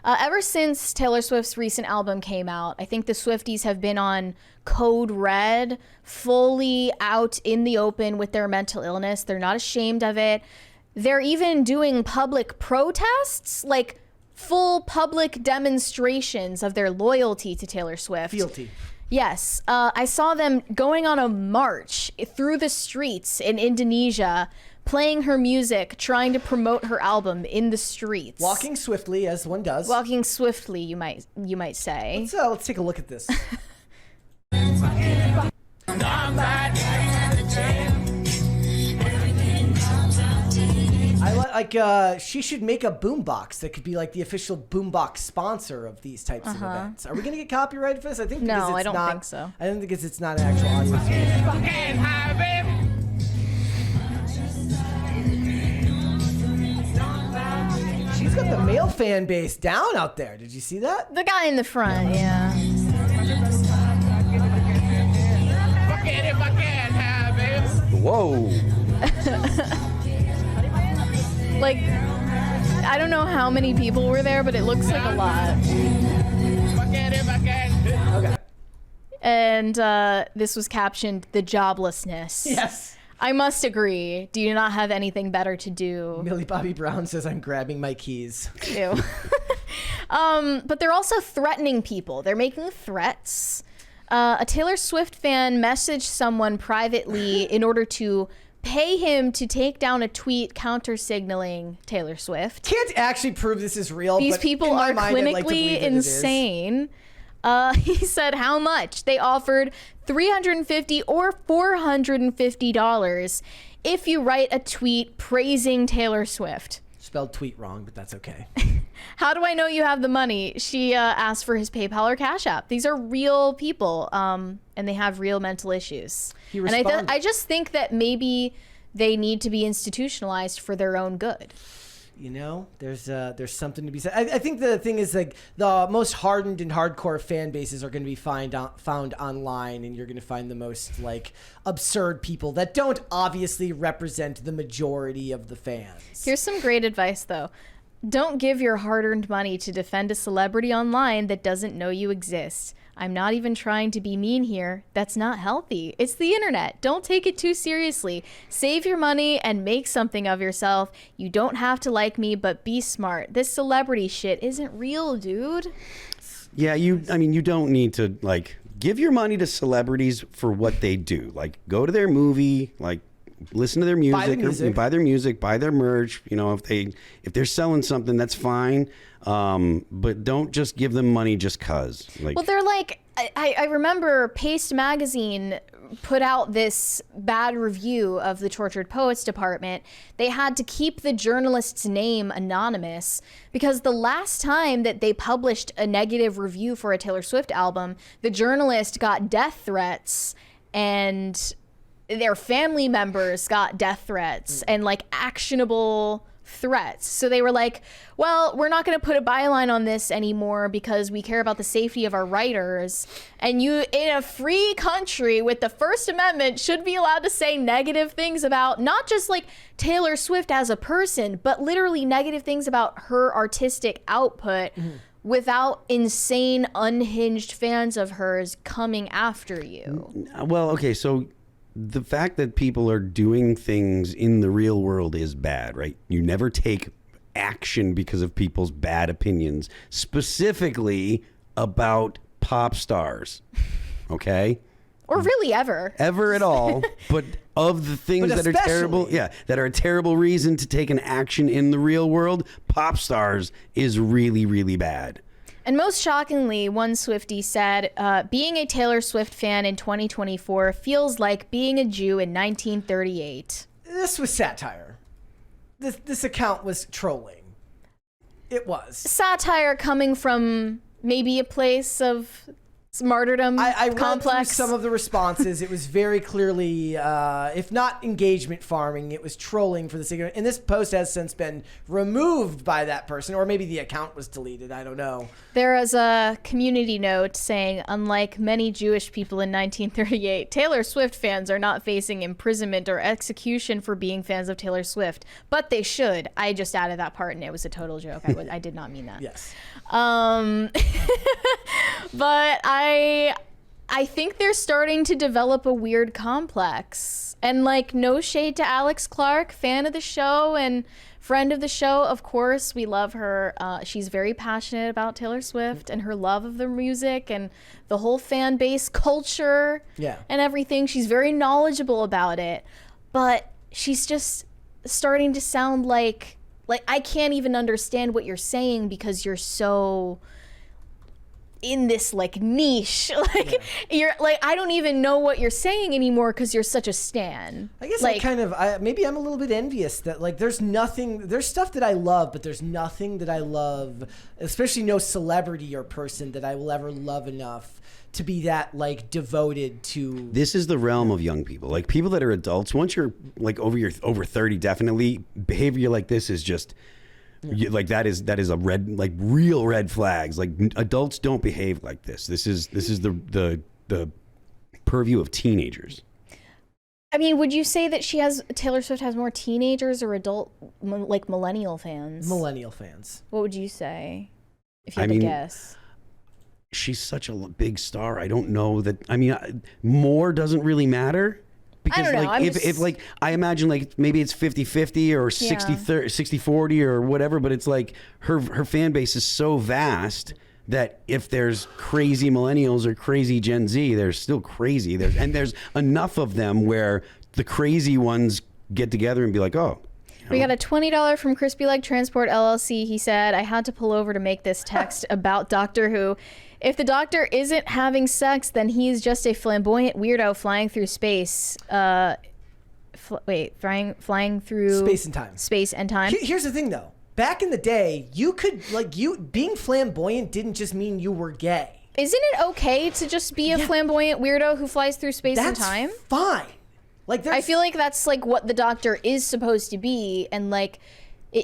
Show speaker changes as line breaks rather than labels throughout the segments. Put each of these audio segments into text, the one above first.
Ever since Taylor Swift's recent album came out, I think the Swifties have been on code red, fully out in the open with their mental illness. They're not ashamed of it. They're even doing public protests, like full public demonstrations of their loyalty to Taylor Swift.
Fealty.
Yes. I saw them going on a march through the streets in Indonesia, playing her music, trying to promote her album in the streets.
Walking swiftly, as one does.
Walking swiftly, you might say.
Let's take a look at this. She should make a boombox that could be like the official boombox sponsor of these types of events. Are we gonna get copyrighted for this? I think
No,
it's
I don't
not,
think so.
I don't think it's not an actual audio. She's got the male fan base down out there. Did you see that?
The guy in the front, yeah.
If I can't have it.
Whoa.
Like, I don't know how many people were there, but it looks like a lot.
If I can.
Okay.
And this was captioned, "The joblessness."
Yes.
I must agree. Do you not have anything better to do?
Millie Bobby Brown says, "I'm grabbing my keys."
Ew. But they're also threatening people. They're making threats. A Taylor Swift fan messaged someone privately in order to pay him to take down a tweet counter-signaling Taylor Swift.
Can't actually prove this is real.
These
but
people
in my
are
mind, I'd like to
clinically
believe that it is.
insane. He said how much? They offered $350 or $450 if you write a tweet praising Taylor Swift.
Spelled tweet wrong, but that's okay.
How do I know you have the money? She asked for his PayPal or Cash App. These are real people, and they have real mental issues.
He
And
responded.
I just think that maybe they need to be institutionalized for their own good.
You know, there's something to be said. I think the thing is, like, the most hardened and hardcore fan bases are going to be found online, and you're going to find the most like absurd people that don't obviously represent the majority of the fans.
Here's some great advice, though. Don't give your hard-earned money to defend a celebrity online that doesn't know you exist. I'm not even trying to be mean here. That's not healthy. It's the internet. Don't take it too seriously. Save your money and make something of yourself. You don't have to like me, but be smart. This celebrity shit isn't real, dude.
Yeah, you don't need to, like, give your money to celebrities for what they do. Like, go to their movie, like, listen to their music, or buy their music, buy their merch. You know, if they're selling something, that's fine. But don't just give them money just cause. Like,
Well, they're like, I remember Paste Magazine put out this bad review of the Tortured Poets Department. They had to keep the journalist's name anonymous because the last time that they published a negative review for a Taylor Swift album, the journalist got death threats, and their family members got death threats and like actionable threats. So they were like, well, we're not going to put a byline on this anymore because we care about the safety of our writers. And you, in a free country with the First Amendment, should be allowed to say negative things about not just like Taylor Swift as a person, but literally negative things about her artistic output without insane, unhinged fans of hers coming after you.
well, okay, so the fact that people are doing things in the real world is bad, right? You never take action because of people's bad opinions, specifically about pop stars, okay?
Or really ever.
Ever at all, but of the things
But
that are terrible,
especially-
that are a terrible reason to take an action in the real world, pop stars is really, really bad.
And most shockingly, one Swiftie said, being a Taylor Swift fan in 2024 feels like being a Jew in 1938.
This was satire. This account was trolling. It was.
Satire coming from maybe a place of martyrdom
I read
complex.
through some of the responses. It was very clearly, if not engagement farming, it was trolling for the sake of it. And this post has since been removed by that person, or maybe the account was deleted. I don't know.
There is a community note saying, unlike many Jewish people in 1938, Taylor Swift fans are not facing imprisonment or execution for being fans of Taylor Swift, but they should. I just added that part, and it was a total joke. I did not mean that.
Yes.
But I think they're starting to develop a weird complex. And like, no shade to Alex Clark, fan of the show and friend of the show. Of course, we love her. She's very passionate about Taylor Swift and her love of the music and the whole fan base culture and everything. She's very knowledgeable about it. But she's just starting to sound like I can't even understand what you're saying because you're so in this like niche. You're like, I don't even know what you're saying anymore because you're such a stan.
I guess
like,
maybe I'm a little bit envious that like there's stuff that I love, but there's nothing that I love, especially no celebrity or person that I will ever love enough to be that like devoted to.
This is the realm of young people, like people that are adults. Once you're like over 30, definitely behavior like this is just like that is a red, like real red flags. Like adults don't behave like this. This is the purview of teenagers.
I mean, would you say that Taylor Swift has more teenagers or adult like millennial fans?
Millennial fans.
What would you say if you had to guess?
She's such a big star. I don't know that. I mean, more doesn't really matter. Because
I don't know.
Like if like I imagine like maybe it's 50-50 or 60-40 or whatever, but it's like her fan base is so vast that if there's crazy millennials or crazy Gen Z, they're still crazy. And there's enough of them where the crazy ones get together and be like, oh.
We got a $20 from Crispy Leg Transport LLC. He said, I had to pull over to make this text about Doctor Who. If the Doctor isn't having sex, then he's just a flamboyant weirdo flying through space. Flying through
space and time.
Space and time.
Here's the thing, though. Back in the day, you could being flamboyant didn't just mean you were gay.
Isn't it okay to just be a flamboyant weirdo who flies through space and time?
That's fine. Like,
I feel like that's like what the Doctor is supposed to be, and like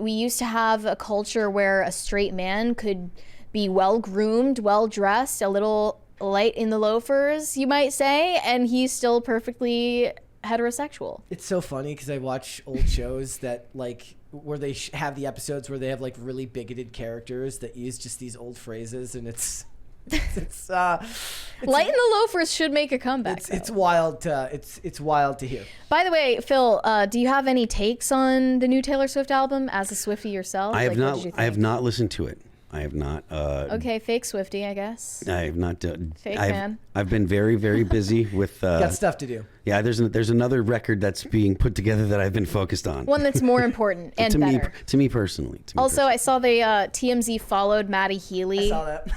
we used to have a culture where a straight man could be well groomed, well dressed, a little light in the loafers, you might say, and he's still perfectly heterosexual.
It's so funny because I watch old shows that like where they have the episodes where they have like really bigoted characters that use just these old phrases, and it's light in
the loafers should make a comeback.
It's wild to hear.
By the way, Phil, do you have any takes on the new Taylor Swift album as a Swiftie yourself?
I have not listened to it. I have not.
Okay, fake Swiftie, I guess.
I have not done.
Fake fan.
I've been very, very busy with.
Got stuff to do.
Yeah, there's another record that's being put together that I've been focused on.
One that's more important and better.
To me personally.
I saw the TMZ followed Matty Healy.
I saw that.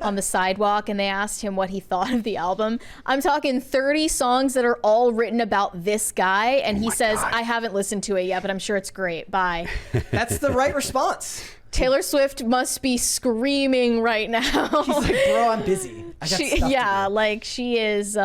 On the sidewalk, and they asked him what he thought of the album. I'm talking 30 songs that are all written about this guy, and he says, God. I haven't listened to it yet, but I'm sure it's great. Bye.
That's the right response.
Taylor Swift must be screaming right now.
She's like, bro, I'm busy. I got stuff to do.
Like she is,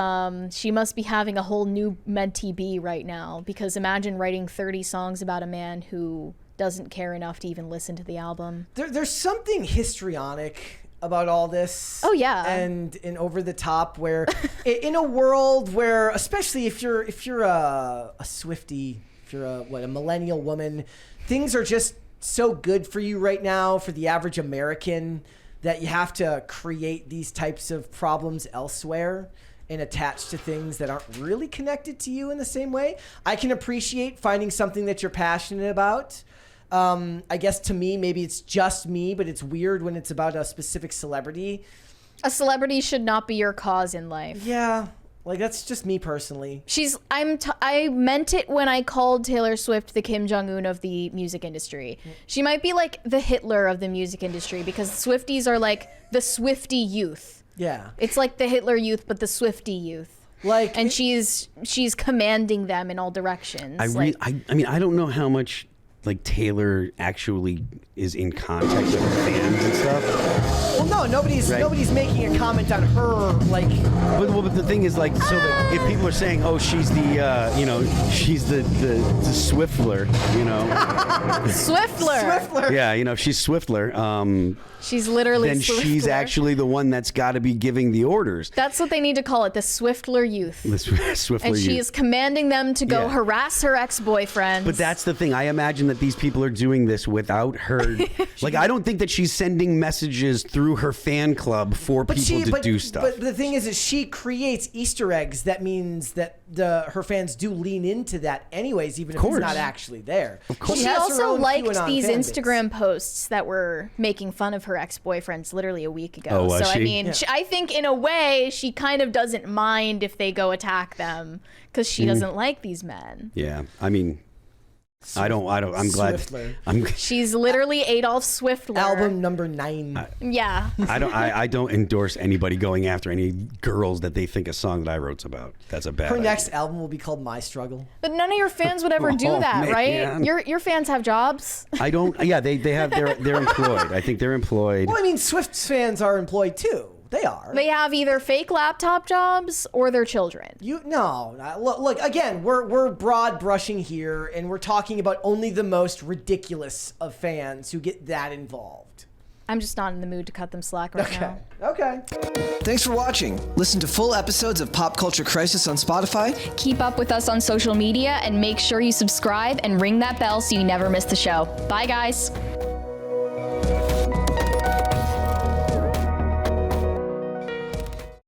she must be having a whole new mentee be right now, because imagine writing 30 songs about a man who doesn't care enough to even listen to the album.
There's something histrionic about all this.
Oh yeah.
And over the top, where in a world where, especially if you're a Swiftie, if you're a millennial woman, things are just so good for you right now for the average American that you have to create these types of problems elsewhere and attach to things that aren't really connected to you in the same way. I can appreciate finding something that you're passionate about. I guess to me, maybe it's just me, but it's weird when it's about a specific celebrity.
A celebrity should not be your cause in life.
Yeah. Like, that's just me personally.
I meant it when I called Taylor Swift the Kim Jong-un of the music industry. She might be like the Hitler of the music industry, because Swifties are like the Swiftie youth.
Yeah.
It's like the Hitler youth, but the Swiftie youth.
Like,
and she's commanding them in all directions.
I mean, I don't know how much like Taylor actually is in contact with her fans and stuff.
Well, no, No, nobody's making a comment on her like.
But the thing is, like, so that if people are saying, "Oh, she's the, she's the Swiftler,"
Swiftler.
Yeah, she's Swiftler.
She's literally
then
Swiftler.
she's actually the one that's got to be giving the orders.
That's what they need to call it, the Swiftler youth.
The Swiftler
and she
youth.
is commanding them to go harass her ex-boyfriends.
But that's the thing. I imagine that these people are doing this without her. Like, I don't think that she's sending messages through her fan club for people to do stuff.
But the thing is she creates Easter eggs. That means that her fans do lean into that anyways, even if it's not actually there.
Of course.
She also liked these Instagram posts that were making fun of her ex-boyfriends literally a week ago.
Oh, was
so
she?
I mean, I think in a way she kind of doesn't mind if they go attack them because she doesn't like these men.
Yeah, I mean, I don't. I'm glad.
Swiftler.
She's literally Adolf Swiftler.
Album number 9.
Yeah.
I don't endorse anybody going after any girls that they think a song that I wrote's about. That's a bad.
Her
idea.
next album will be called My Struggle.
But none of your fans would ever do that, right? Your fans have jobs.
I don't. Yeah, they have. They're employed. I think they're employed.
Well, I mean, Swift's fans are employed too. They are.
They have either fake laptop jobs or their children.
Look again. We're broad brushing here, and we're talking about only the most ridiculous of fans who get that involved.
I'm just not in the mood to cut them slack right now.
Okay. Thanks for watching. Listen to full episodes of Pop Culture Crisis on Spotify.
Keep up with us on social media and make sure you subscribe and ring that bell so you never miss the show. Bye, guys.